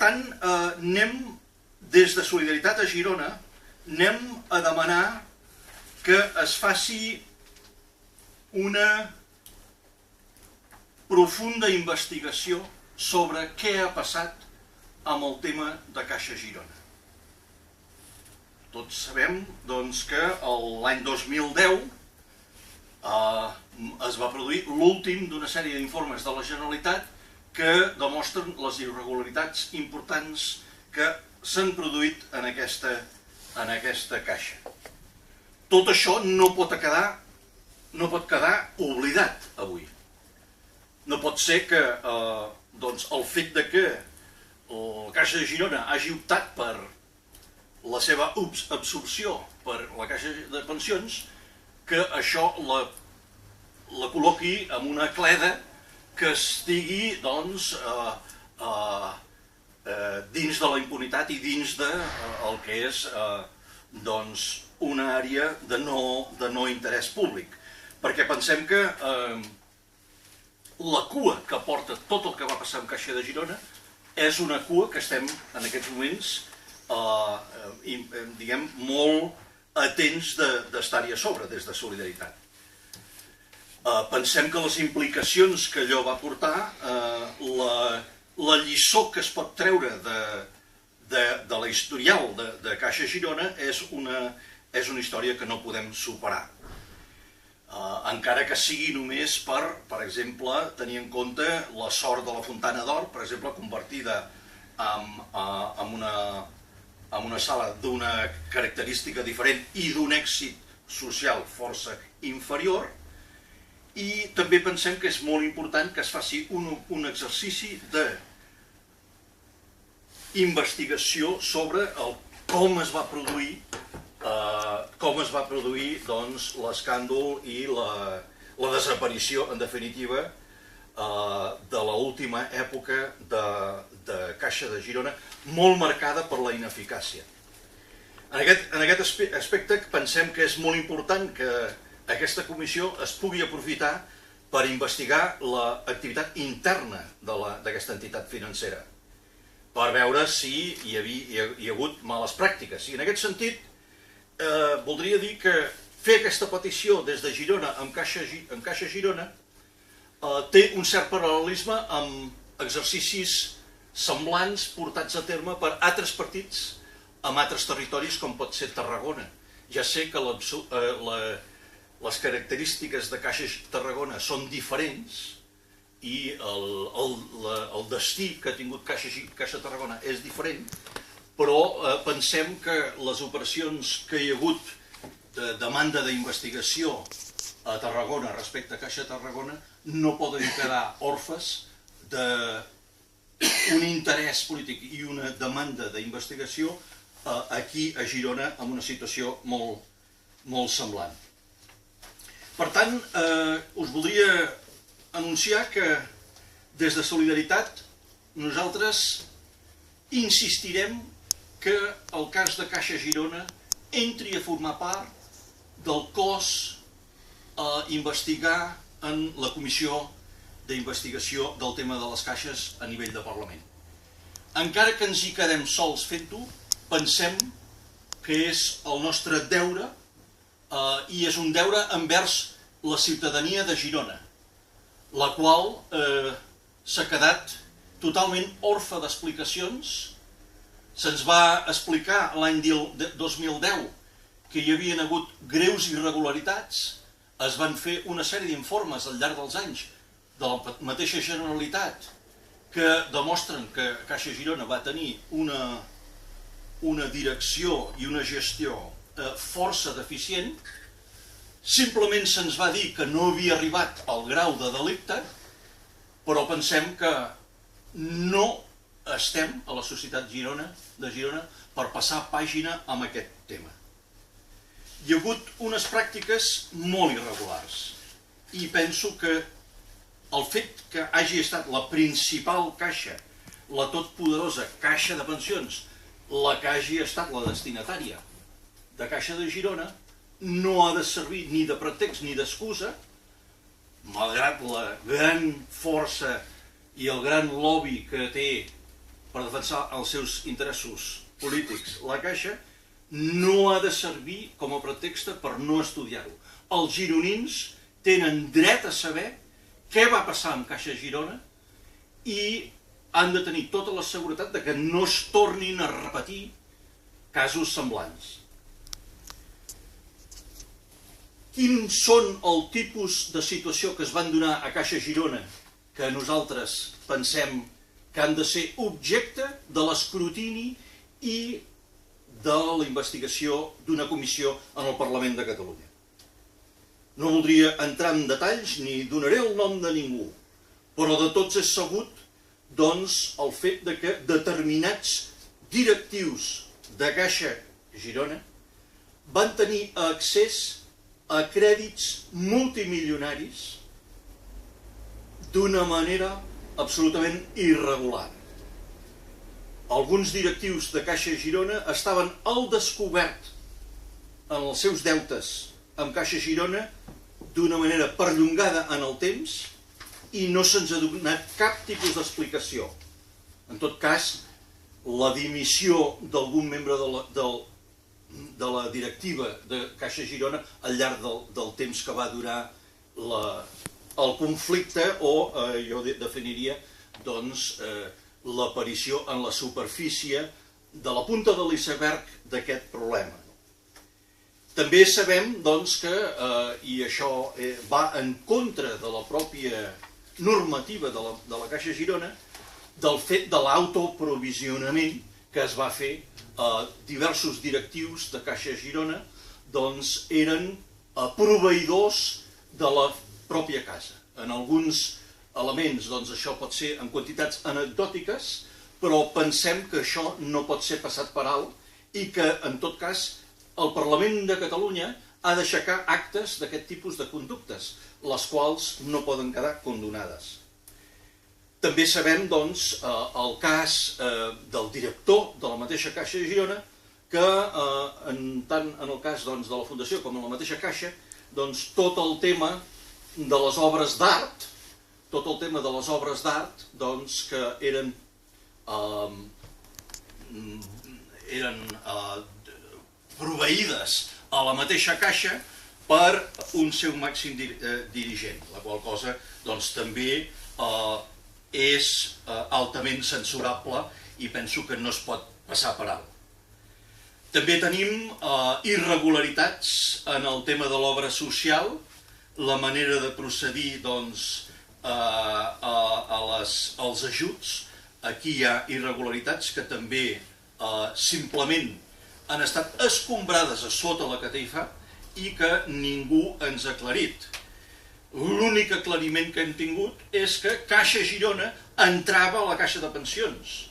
tant, anem, des de Solidaritat a Girona, anem a demanar que es faci una profunda investigació sobre què ha passat amb el tema de Caixa Girona. Tots sabem doncs, que l'any 2010 es va produir l'últim d'una sèrie d'informes de la Generalitat que demostren les irregularitats importants que s'han produït en aquesta caixa. Tot això no pot quedar oblidat avui. No pot ser que el fet de que la Caixa de Girona hagi optat per la seva absorció per la Caixa de Pensions, que això la col·loqui en una cleda que estigui dins de la impunitat i dins del que és una àrea de no interès públic. Perquè pensem que la cua que porta tot el que va passar amb Caixa de Girona és una cua que estem en aquests moments molt atents d'estar-hi a sobre des de Solidaritat. Pensem que les implicacions que allò va portar, la lliçó que es pot treure de la historial de Caixa Girona és una història que no podem superar. Encara que sigui només per exemple, tenir en compte la sort de la Fontana d'Or, per exemple, convertida en una sala d'una característica diferent i d'un èxit social força inferior, i també pensem que és molt important que es faci un exercici d'investigació sobre com es va produir l'escàndol i la desaparició, en definitiva, de l'última època de Caixa de Girona, molt marcada per la ineficàcia. En aquest aspecte pensem que és molt important que aquesta comissió es pugui aprofitar per investigar l'activitat interna d'aquesta entitat financera, per veure si hi ha hagut males pràctiques. I en aquest sentit, voldria dir que fer aquesta petició des de Girona amb Caixa Girona té un cert paral·lelisme amb exercicis semblants portats a terme per altres partits en altres territoris, com pot ser Tarragona. Ja sé que les característiques de Caixa Tarragona són diferents i el destí que ha tingut Caixa Tarragona és diferent, però pensem que les operacions que hi ha hagut de demanda d'investigació a Tarragona respecte a Caixa Tarragona no poden quedar orfes d'un interès polític i una demanda d'investigació aquí a Girona en una situació molt semblant. Per tant, us voldria anunciar que des de Solidaritat nosaltres insistirem que el cas de Caixa Girona entri a formar part del cos a investigar en la comissió d'investigació del tema de les caixes a nivell de Parlament. Encara que ens hi quedem sols fent-ho, pensem que és el nostre deure i és un deure envers la ciutadania de Girona, la qual s'ha quedat totalment orfe d'explicacions. Se'ns va explicar l'any 2010 que hi havien hagut greus irregularitats, es van fer una sèrie d'informes al llarg dels anys de la mateixa Generalitat que demostren que Caixa Girona va tenir una direcció i una gestió força deficient. Simplement se'ns va dir que no havia arribat al grau de delicte, però pensem que no estem a la societat de Girona per passar pàgina amb aquest tema. Hi ha hagut unes pràctiques molt irregulars i penso que el fet que hagi estat la principal caixa, la totpoderosa Caixa de Pensions, la que hagi estat la destinatària de Caixa de Girona, no ha de servir ni de pretext ni d'excusa, malgrat la gran força i el gran lobby que té per defensar els seus interessos polítics la Caixa, no ha de servir com a pretext per no estudiar-ho. Els gironins tenen dret a saber què va passar amb Caixa Girona i han de tenir tota la seguretat de que no es tornin a repetir casos semblants. Quins són el tipus de situació que es van donar a Caixa Girona que nosaltres pensem que han de ser objecte de l'escrutini i de la investigació d'una comissió en el Parlament de Catalunya? No voldria entrar en detalls ni donaré el nom de ningú, però de tots és sabut doncs, el fet de que determinats directius de Caixa Girona van tenir accés a crèdits multimilionaris d'una manera absolutament irregular. Alguns directius de Caixa Girona estaven al descobert en els seus deutes amb Caixa Girona d'una manera perllongada en el temps i no se'ns ha donat cap tipus d'explicació. En tot cas, la dimissió d'algun membre de la directiva de Caixa Girona al llarg del temps que va durar el conflicte o jo definiria l'aparició en la superfície de la punta de l'iceberg d'aquest problema. També sabem que, i això va en contra de la pròpia normativa de la Caixa Girona, del fet de l'autoprovisionament que es va fer a diversos directius de Caixa Girona, eren proveïdors de la pròpia casa. En alguns elements això pot ser en quantitats anecdòtiques, però pensem que això no pot ser passat per alt i que, en tot cas, el Parlament de Catalunya ha d'aixecar actes d'aquest tipus de conductes, les quals no poden quedar condonades. També sabem, el cas del director de la mateixa Caixa de Girona, que tant en el cas de la Fundació com en la mateixa Caixa, tot el tema de les obres d'art, que eren proveïdes a la mateixa Caixa per un seu màxim dirigent, la qual cosa també és altament censurable i penso que no es pot passar per alt. També tenim irregularitats en el tema de l'obra social, la manera de procedir als ajuts. Aquí hi ha irregularitats que també simplement han estat escombrades a sota la catifa i que ningú ens ha aclarit. L'únic aclariment que hem tingut és que Caixa Girona entrava a la caixa de pensions,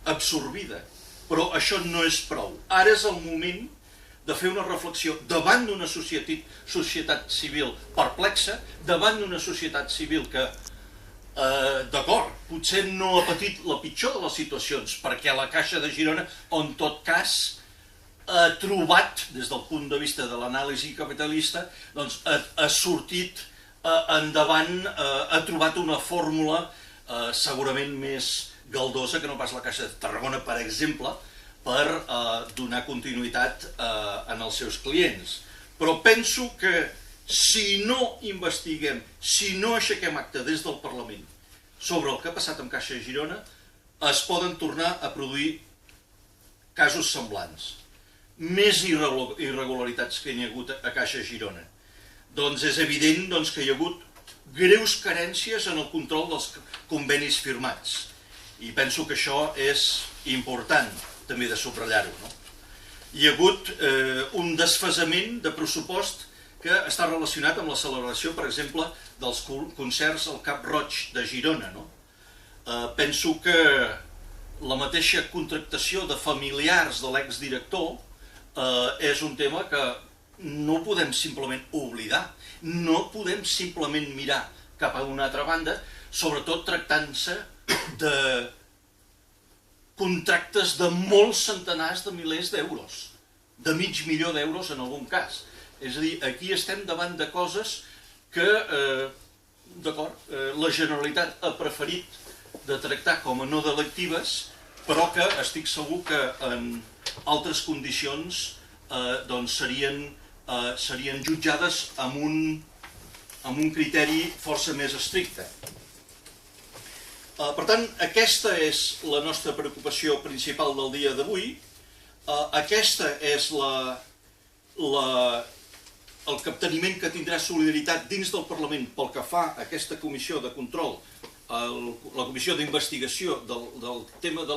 absorbida. Però això no és prou. Ara és el moment de fer una reflexió davant d'una societat civil perplexa, davant d'una societat civil que, d'acord, potser no ha patit la pitjor de les situacions, perquè la Caixa de Girona, en tot cas, ha trobat, des del punt de vista de l'anàlisi capitalista, ha sortit endavant, ha trobat una fórmula segurament més galdosa que no pas la Caixa de Tarragona, per exemple, per donar continuïtat en els seus clients. Però penso que si no investiguem, si no aixequem acte des del Parlament sobre el que ha passat amb Caixa de Girona, es poden tornar a produir casos semblants. Més irregularitats que hi ha hagut a Caixa de Girona. Doncs és evident que hi ha hagut greus carències en el control dels convenis firmats. I penso que això és important també de subratllar-ho. Hi ha hagut un desfasament de pressupost que està relacionat amb la celebració, per exemple, dels concerts al Cap Roig de Girona. Penso que la mateixa contractació de familiars de l'exdirector és un tema que no podem simplement oblidar, no podem simplement mirar cap a una altra banda, sobretot tractant-se de contractes de molts centenars de milers d'euros, de $500.000 en algun cas. És a dir, aquí estem davant de coses que, d'acord, la Generalitat ha preferit de tractar com a no delictives però que estic segur que en altres condicions serien jutjades amb un criteri força més estricte. Per tant, aquesta és la nostra preocupació principal del dia d'avui. Aquesta és el capteniment que tindrà Solidaritat dins del Parlament pel que fa a aquesta comissió de control, la comissió d'investigació del tema de